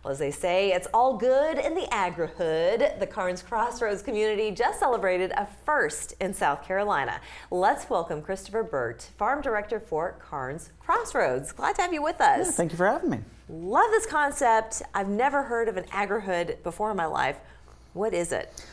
Well, as they say, it's all good in the agrihood. The Carnes Crossroads community just celebrated a first in South Carolina. Let's welcome Christopher Burt, Farm Director for Carnes Crossroads. Glad to have you with us. Yeah, thank you for having me. Love this concept. I've never heard of an agrihood before in my life. What is it?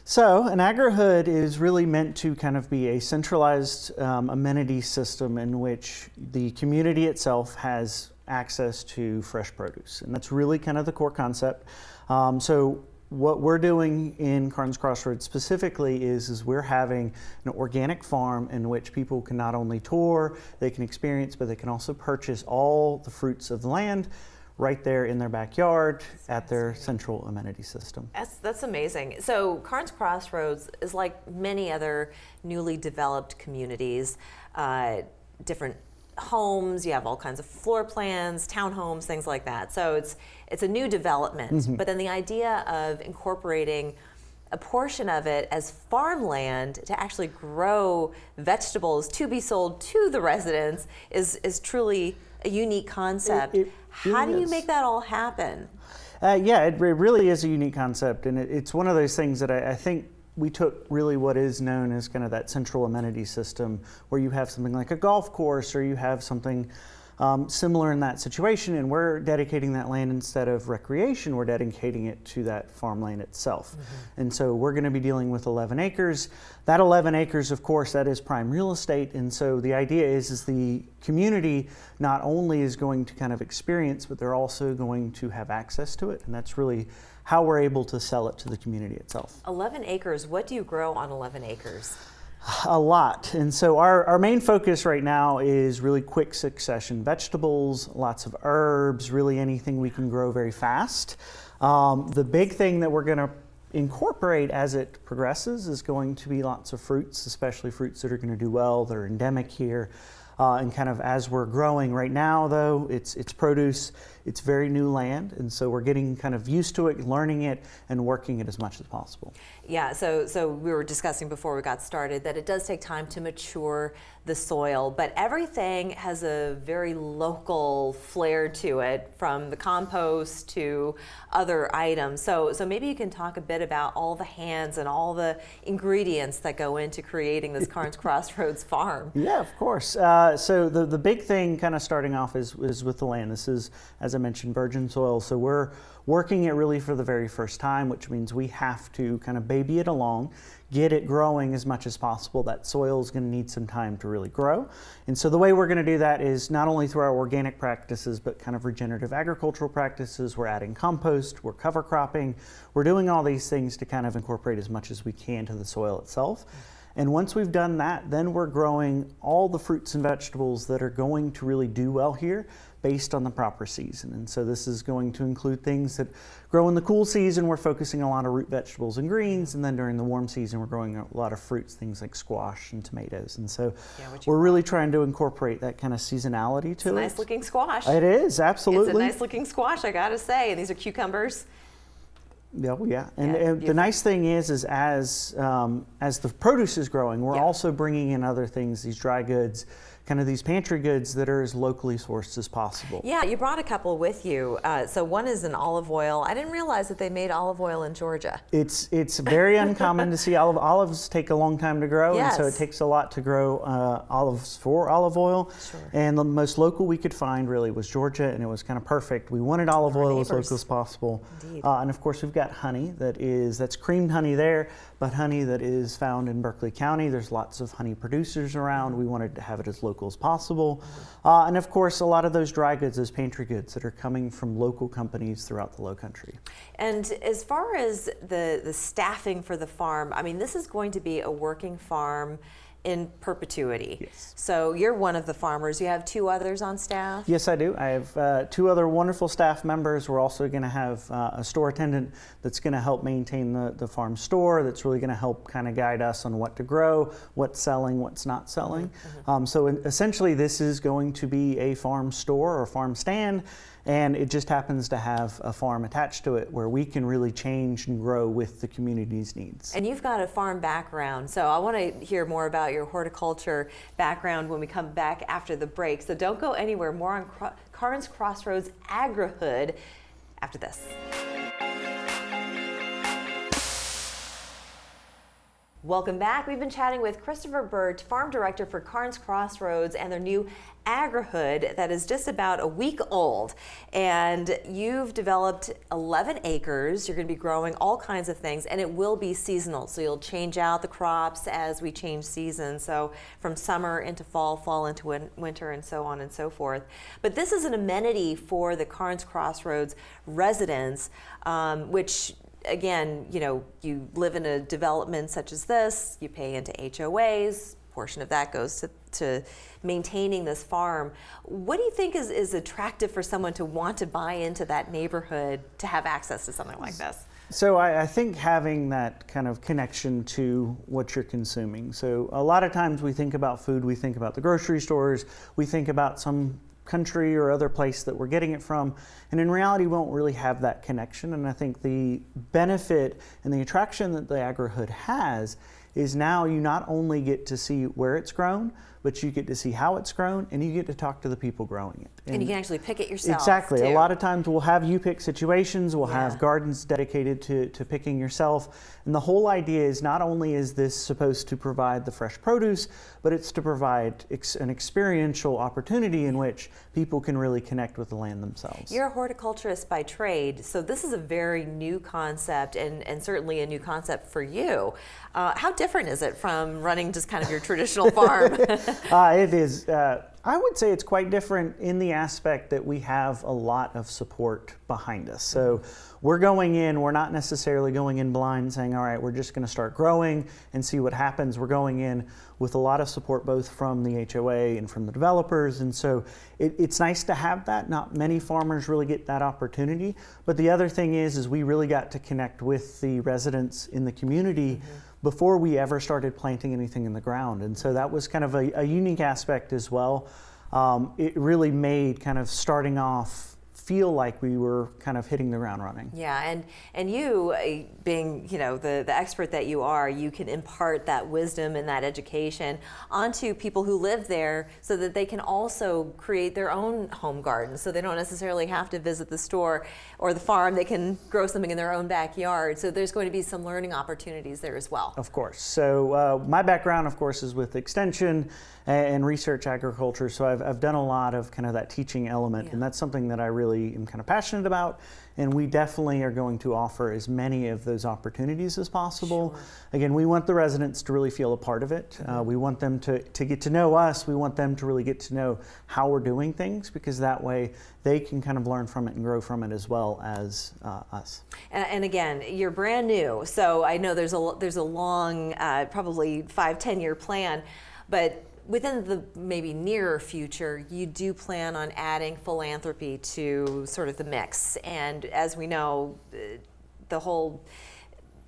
So an agrihood is really meant to kind of be a centralized amenity system in which the community itself has access to fresh produce. And that's really kind of the core concept. So what we're doing in Carnes Crossroads specifically is we're having an organic farm in which people can not only tour, they can experience, but they can also purchase all the fruits of the land right there in their backyard at their central amenity system. That's amazing. So Carnes Crossroads is like many other newly developed communities, different homes, you have all kinds of floor plans, townhomes, things like that. So it's a new development, but then the idea of incorporating a portion of it as farmland to actually grow vegetables to be sold to the residents is truly a unique concept. How do you make that all happen? Yeah, it really is a unique concept, and it's one of those things that I think we took really what is known as kind of that central amenity system, where you have something like a golf course or you have something similar in that situation, and we're dedicating that land instead of recreation, we're dedicating it to that farmland itself. And so we're going to be dealing with 11 acres. That 11 acres, of course, that is prime real estate, and so the idea is the community not only is going to kind of experience, but they're also going to have access to it, and that's really how we're able to sell it to the community itself. 11 acres, what do you grow on 11 acres? A lot. And so our main focus right now is really quick succession vegetables, lots of herbs, really anything we can grow very fast. The big thing that we're going to incorporate as it progresses is going to be lots of fruits, especially fruits that are going to do well, that are endemic here. And kind of as we're growing right now, though, it's produce, it's very new land, and so we're getting kind of used to it, learning it, and working it as much as possible. Yeah, so we were discussing before we got started that it does take time to mature the soil, but everything has a very local flair to it, from the compost to other items. So maybe you can talk a bit about all the hands and all the ingredients that go into creating this Carnes Crossroads farm. Yeah, of course. So the big thing kind of starting off is with the land. This is, as I mentioned, virgin soil. So we're working it really for the very first time, which means we have to kind of baby it along, get it growing as much as possible. That soil is going to need some time to really grow. And so the way we're going to do that is not only through our organic practices, but kind of regenerative agricultural practices. We're adding compost, we're cover cropping, we're doing all these things to kind of incorporate as much as we can to the soil itself. And once we've done that, then we're growing all the fruits and vegetables that are going to really do well here based on the proper season. And so this is going to include things that grow in the cool season. We're focusing a lot of root vegetables and greens, and then during the warm season, we're growing a lot of fruits, things like squash and tomatoes. And so we're really trying to incorporate that kind of seasonality to it. It's a nice looking squash. It is, absolutely. It's a nice looking squash, I gotta say. And these are cucumbers. Yeah. And the nice thing is as the produce is growing, we're also bringing in other things, these dry goods, kind of these pantry goods that are as locally sourced as possible. Yeah, you brought a couple with you. So one is an olive oil. I didn't realize that they made olive oil in Georgia. It's very uncommon to see olives take a long time to grow, and so it takes a lot to grow olives for olive oil. Sure. And the most local we could find really was Georgia, and it was kind of perfect. We wanted olive oil as local as possible. Indeed. And of course we've got honey that's creamed honey there, but honey that is found in Berkeley County. There's lots of honey producers around. We wanted to have it as local as possible. And of course, a lot of those dry goods, those pantry goods that are coming from local companies throughout the Lowcountry. And as far as the staffing for the farm, I mean, this is going to be a working farm in perpetuity. Yes. So you're one of the farmers. You have two others on staff? Yes, I do. I have two other wonderful staff members. We're also going to have a store attendant that's going to help maintain the farm store, that's really going to help kind of guide us on what to grow, what's selling, what's not selling. So essentially this is going to be a farm store or farm stand, and it just happens to have a farm attached to it where we can really change and grow with the community's needs. And you've got a farm background, so I want to hear more about your horticulture background when we come back after the break. So don't go anywhere. More on Carnes Crossroads agrihood. after this. Welcome back. We've been chatting with Christopher Burt, Farm Director for Carnes Crossroads, and their new agrihood that is just about a week old. And you've developed 11 acres. You're going to be growing all kinds of things, and it will be seasonal. So you'll change out the crops as we change seasons. So from summer into fall, fall into winter, and so on and so forth. But this is an amenity for the Carnes Crossroads residents, which again, you know, you live in a development such as this, you pay into HOAs, portion of that goes to maintaining this farm. What do you think is attractive for someone to want to buy into that neighborhood to have access to something like this? So I think having that kind of connection to what you're consuming. So a lot of times we think about food, we think about the grocery stores, we think about some country or other place that we're getting it from, and in reality we won't really have that connection. And I think the benefit and the attraction that the agrihood has is now you not only get to see where it's grown, but you get to see how it's grown, and you get to talk to the people growing it. And you can actually pick it yourself. Exactly. Too. A lot of times we'll have you pick situations, we'll have gardens dedicated to picking yourself. And the whole idea is not only is this supposed to provide the fresh produce, but it's to provide an experiential opportunity in which people can really connect with the land themselves. You're a horticulturist by trade, so this is a very new concept, and certainly a new concept for you. How different is it from running just kind of your traditional farm? It is. I would say it's quite different in the aspect that we have a lot of support behind us. So we're going in, we're not necessarily going in blind saying, all right, we're just going to start growing and see what happens. We're going in with a lot of support both from the HOA and from the developers. And so it's nice to have that. Not many farmers really get that opportunity. But the other thing is we really got to connect with the residents in the community before we ever started planting anything in the ground. And so that was kind of a unique aspect as well. It really made kind of starting off feel like we were kind of hitting the ground running. Yeah, and you, being, you know, the expert that you are, you can impart that wisdom and that education onto people who live there so that they can also create their own home gardens, so they don't necessarily have to visit the store or the farm. They can grow something in their own backyard. So there's going to be some learning opportunities there as well. Of course. So my background, of course, is with extension and research agriculture. So I've done a lot of kind of that teaching element, and that's something that I really am kind of passionate about. And we definitely are going to offer as many of those opportunities as possible. Sure. Again, we want the residents to really feel a part of it. We want them to get to know us. We want them to really get to know how we're doing things, because that way they can kind of learn from it and grow from it as well as us. And again, you're brand new, so I know there's a long, probably 5-10 year plan, but within the maybe nearer future, you do plan on adding philanthropy to sort of the mix. And as we know, the whole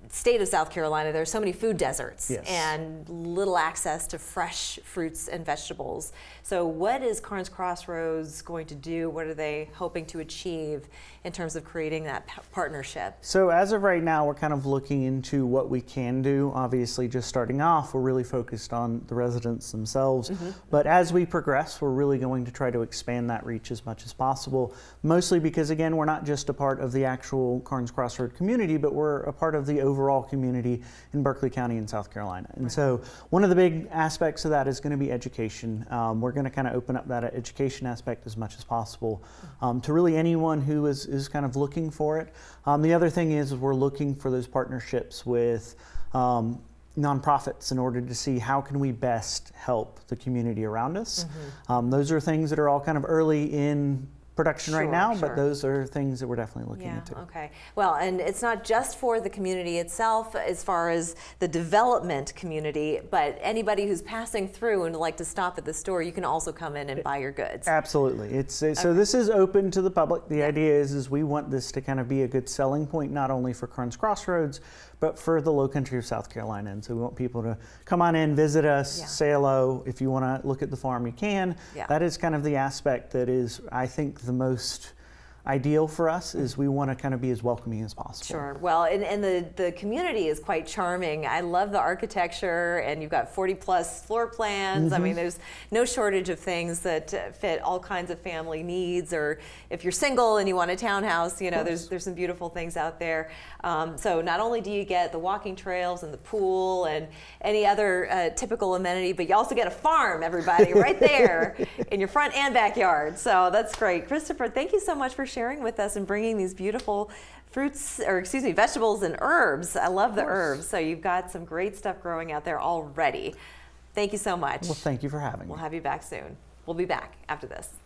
state of South Carolina, there are so many food deserts and little access to fresh fruits and vegetables. So what is Carnes Crossroads going to do? What are they hoping to achieve in terms of creating that partnership? So as of right now, we're kind of looking into what we can do. Obviously, just starting off, we're really focused on the residents themselves. But as we progress, we're really going to try to expand that reach as much as possible, mostly because, again, we're not just a part of the actual Carnes Crossroad community, but we're a part of the overall community in Berkeley County in South Carolina. And so one of the big aspects of that is going to be education. We're going to kind of open up that education aspect as much as possible to really anyone who is kind of looking for it. The other thing is we're looking for those partnerships with nonprofits in order to see how can we best help the community around us. Those are things that are all kind of early in production right now, but those are things that we're definitely looking into. Okay. Well, and it's not just for the community itself as far as the development community, but anybody who's passing through and would like to stop at the store, you can also come in and buy your goods. Absolutely. So this is open to the public. The idea is we want this to kind of be a good selling point, not only for Carnes Crossroads, but for the low country of South Carolina. And so we want people to come on in, visit us, say hello. If you want to look at the farm, you can. That is kind of the aspect that is, I think, the most ideal for us is we want to kind of be as welcoming as possible. Sure. Well, and the community is quite charming. I love the architecture, and you've got 40 plus floor plans. I mean, there's no shortage of things that fit all kinds of family needs, or if you're single and you want a townhouse, you know, there's some beautiful things out there. So not only do you get the walking trails and the pool and any other typical amenity, but you also get a farm, everybody, right there in your front and backyard. So that's great. Christopher, thank you so much for sharing with us and bringing these beautiful vegetables and herbs. I love the herbs. So you've got some great stuff growing out there already. Thank you so much. Well, thank you for having me. We'll have you back soon. We'll be back after this.